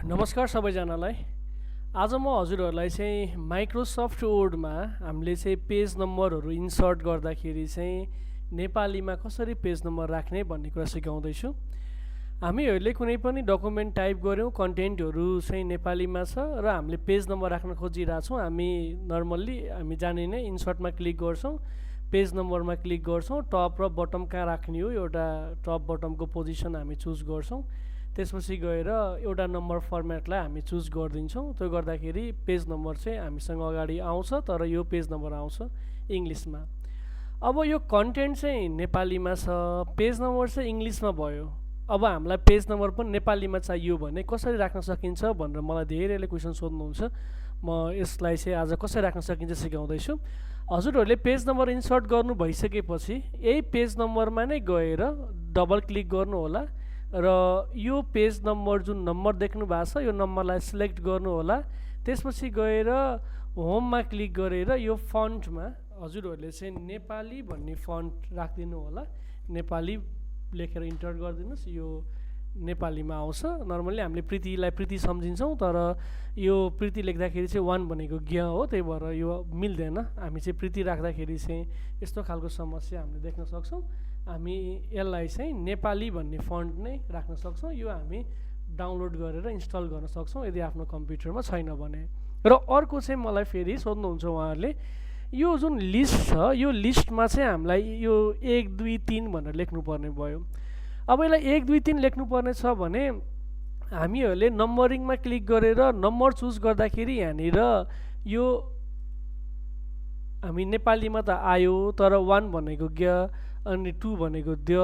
नमस्कार सबैजनालाई। आज म हजुरहरूलाई चाहिँ माइक्रोसफ्ट वर्डमा हामीले चाहिँ पेज नम्बरहरू इन्सर्ट गर्दाखेरि चाहिँ नेपालीमा कसरी पेज नम्बर राख्ने भन्ने कुरा सिकाउँदैछु। हामीहरूले कुनै पनि डकुमेन्ट टाइप गऱ्यौँ, कन्टेन्टहरू चाहिँ नेपालीमा छ र हामीले पेज नम्बर राख्न खोजिरहेछौँ। हामी नर्मल्ली हामी जाने नै इन्सर्टमा क्लिक गर्छौँ, पेज नम्बरमा क्लिक गर्छौँ, टप र बटम कहाँ राख्ने हो एउटा टप बटमको पोजिसन हामी चुज गर्छौँ। त्यसपछि गएर एउटा नम्बर फर्मेटलाई हामी चुज गरिदिन्छौँ। त्यो गर्दाखेरि पेज नम्बर चाहिँ हामीसँग अगाडि आउँछ, तर यो पेज नम्बर आउँछ इङ्ग्लिसमा। अब यो कन्टेन्ट चाहिँ नेपालीमा छ, पेज नम्बर चाहिँ इङ्ग्लिसमा भयो। अब हामीलाई पेज नम्बर पनि नेपालीमा चाहियो भने कसरी राख्न सकिन्छ भनेर मलाई धेरैले क्वेसन सोध्नुहुन्छ। म यसलाई चाहिँ आज कसरी राख्न सकिन्छ सिकाउँदैछु। हजुरहरूले पेज नम्बर इन्सर्ट गर्नु भइसकेपछि यही पेज नम्बरमा नै गएर डबल क्लिक गर्नु होला र यो पेज नम्बर जुन नम्बर देख्नु भएको छ यो नम्बरलाई सिलेक्ट गर्नु होला। त्यसपछि गएर होममा क्लिक गरेर यो फन्टमा हजुरहरूले चाहिँ नेपाली भन्ने फन्ट राखिदिनु होला। नेपाली लेखेर इन्टर गरिदिनुहोस्, यो नेपालीमा आउँछ। नर्मल्ली हामीले प्रीतिलाई प्रीति सम्झिन्छौँ, तर यो प्रीति लेख्दाखेरि चाहिँ वान भनेको ज्ञ हो, त्यही भएर यो मिल्दैन। हामी चाहिँ प्रीति राख्दाखेरि चाहिँ यस्तो खालको समस्या हामीले देख्न सक्छौँ। हामी यसलाई चाहिँ नेपाली भन्ने फन्ट नै राख्न सक्छौँ। यो हामी डाउनलोड गरेर इन्स्टल गर्न सक्छौँ यदि आफ्नो कम्प्युटरमा छैन भने। र अर्को चाहिँ मलाई फेरि सोध्नुहुन्छ उहाँहरूले, यो जुन लिस्ट छ यो लिस्टमा चाहिँ हामीलाई यो 1 2 3 भनेर लेख्नुपर्ने भयो। अब यसलाई 1 2 3 लेख्नुपर्ने छ भने हामीहरूले नम्बरिङमा क्लिक गरेर नम्बर चुज गर्दाखेरि यहाँनिर यो हामी नेपालीमा त आयो, तर 1 भनेको ज्ञ, अनि 2 भनेको द्य,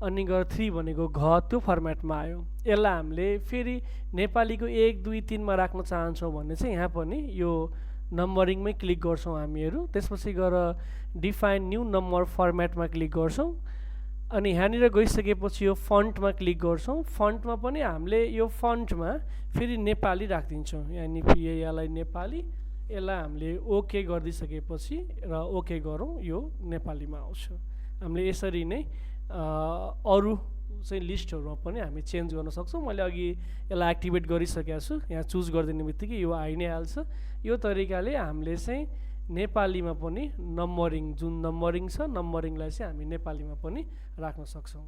अनि गएर 3 भनेको घ, त्यो फर्मेटमा आयो। यसलाई हामीले फेरि नेपालीको 1 2 3 मा राख्न चाहन्छौँ भने चाहिँ यहाँ पनि यो नम्बरिङमै क्लिक गर्छौँ हामीहरू। त्यसपछि गएर डिफाइन न्यू नम्बर फर्मेटमा क्लिक गर्छौँ, अनि यहाँनिर गइसकेपछि यो फन्टमा क्लिक गर्छौँ। फन्टमा पनि हामीले यो फन्टमा फेरि नेपाली राखिदिन्छौँ, यानि यसलाई नेपाली, यसलाई हामीले ओके गरिदिइसकेपछि र ओके गरौँ, यो नेपालीमा आउँछ। हामीले यसरी नै अरू चाहिँ लिस्टहरूमा पनि हामी चेन्ज गर्न सक्छौँ। मैले अघि यसलाई एक्टिभेट गरिसकेको छु, यहाँ चुज गरिदिने बित्तिकै यो आइ नै हाल्छ। यो तरिकाले हामीले चाहिँ नेपालीमा पनि नम्बरिङ जुन नम्बरिङ छ नम्बरिङलाई चाहिँ हामी नेपालीमा पनि राख्न सक्छौँ।